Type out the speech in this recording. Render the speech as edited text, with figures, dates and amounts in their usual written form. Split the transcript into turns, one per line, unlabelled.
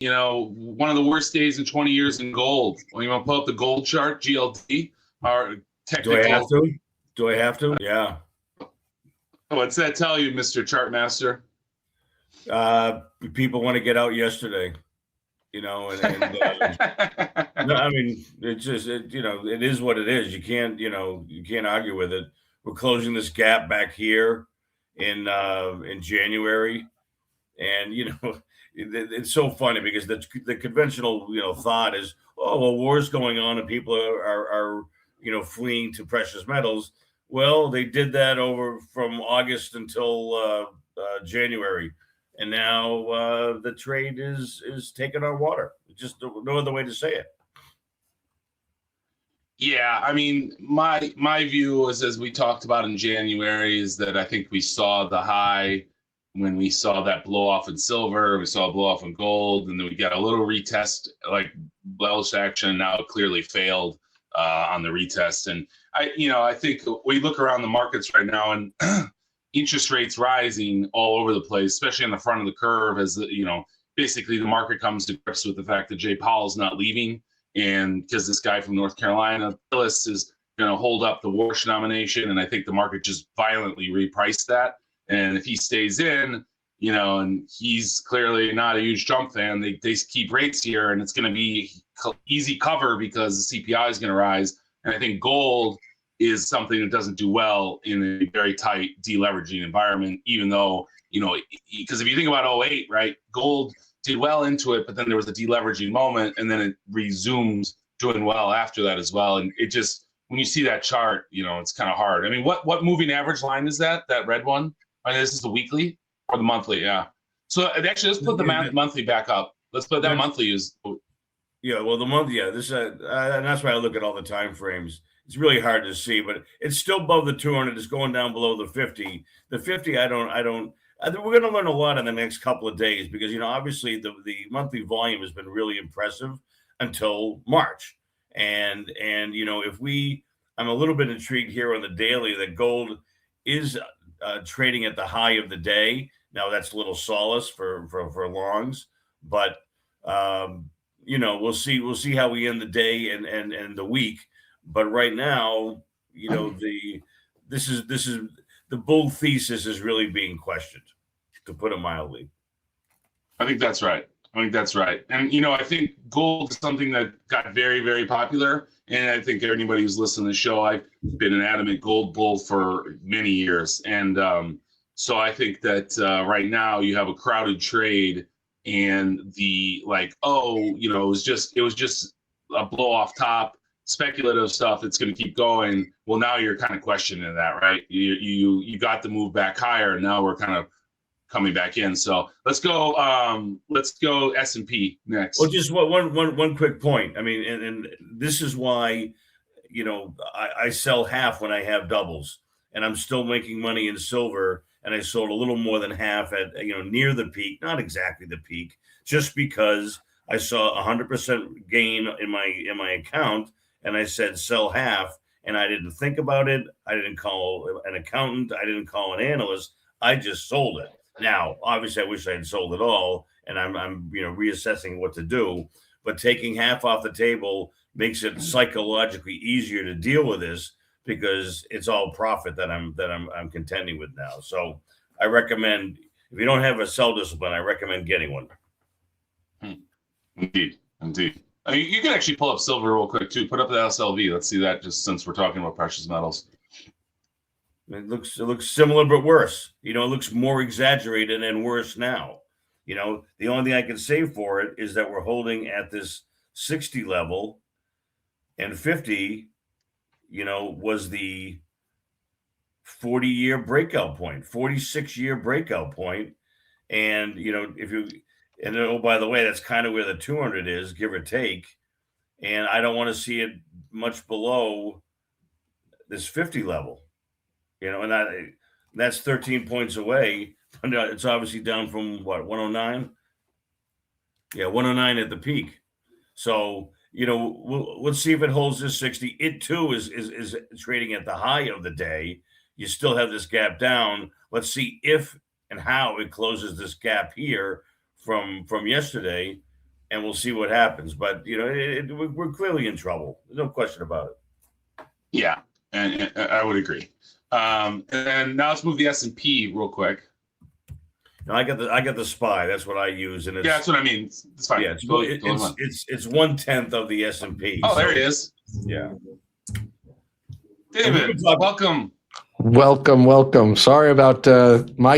one of the worst days in 20 years in gold. When you want to pull up the gold chart, GLD, our
Do I have
technical.
to? Do I have to? Yeah.
What's that tell you, Mr. Chartmaster?
People want to get out yesterday, no, I mean, it's just, it is what it is. You can't argue with it. We're closing this gap back here in January, and it's so funny because the conventional thought is, oh well, war's going on and people are fleeing to precious metals. Well, they did that over from August until January, and now the trade is taking our water. Just no other way to say it.
Yeah, I mean, my view is, as we talked about in January, is that I think we saw the high when we saw that blow off in silver, we saw a blow off in gold, and then we got a little retest, like bullish action. Now it clearly failed on the retest, and I think we look around the markets right now, and interest rates rising all over the place, especially on the front of the curve, as basically the market comes to grips with the fact that Jay Powell's not leaving. And because this guy from North Carolina, Phyllis, is going to hold up the Warsh nomination, and I think the market just violently repriced that. And if he stays in, and he's clearly not a huge Trump fan, they keep rates here, and it's going to be easy cover because the CPI is going to rise. And I think gold is something that doesn't do well in a very tight deleveraging environment, even though, because if you think about 2008, right, gold did well into it, but then there was a deleveraging moment, and then it resumed doing well after that as well. And it just, when you see that chart, it's kind of hard. I mean, what moving average line is that red one? I mean, this is the weekly or the monthly? Yeah. So actually, let's put the monthly back up. Let's put that monthly is.
Yeah, well, the month, yeah, this and that's why I look at all the time frames. It's really hard to see, but it's still above the 200. It's going down below the 50. The 50, I think we're going to learn a lot in the next couple of days because, obviously the monthly volume has been really impressive until March. And I'm a little bit intrigued here on the daily that gold is trading at the high of the day. Now that's a little solace for longs, but we'll see how we end the day and the week. But right now, this is the bull thesis is really being questioned, to put it mildly.
I think that's right. And, I think gold is something that got very, very popular. And I think anybody who's listening to the show, I've been an adamant gold bull for many years. And so I think that right now you have a crowded trade, and the it was just a blow off top. Speculative stuff, it's going to keep going. Well, now you're kind of questioning that, right? You got the move back higher, and now we're kind of coming back in. So let's go S&P next.
Well, just one quick point. I mean, and this is why I sell half when I have doubles, and I'm still making money in silver, and I sold a little more than half at near the peak, not exactly the peak, just because I saw 100% gain in my account. And I said, sell half. And I didn't think about it. I didn't call an accountant. I didn't call an analyst. I just sold it. Now, obviously, I wish I had sold it all. And I'm reassessing what to do. But taking half off the table makes it psychologically easier to deal with this because it's all profit that I'm contending with now. So I recommend, if you don't have a sell discipline, I recommend getting one.
Indeed. I mean, you can actually pull up silver real quick too. Put up the SLV. Let's see that, just since we're talking about precious metals.
It looks similar but worse. It looks more exaggerated and worse now. The only thing I can say for it is that we're holding at this 60 level, and 50, was the 40-year breakout point, 46-year breakout point. And and oh, by the way, that's kind of where the 200 is, give or take. And I don't want to see it much below this 50 level, and that's 13 points away. It's obviously down from 109? Yeah, 109 at the peak. So, let's see if it holds this 60. It too is trading at the high of the day. You still have this gap down. Let's see if and how it closes this gap here from yesterday, and we'll see what happens. But we're clearly in trouble. There's no question about it.
Yeah, and I would agree. And then now let's move the S&P real quick.
No, I got the SPY. That's what I use, and
that's what I mean. It's fine.
Yeah, it's 1/10 of the S&P.
Oh, there he is.
Yeah,
David, welcome.
Welcome. Sorry about my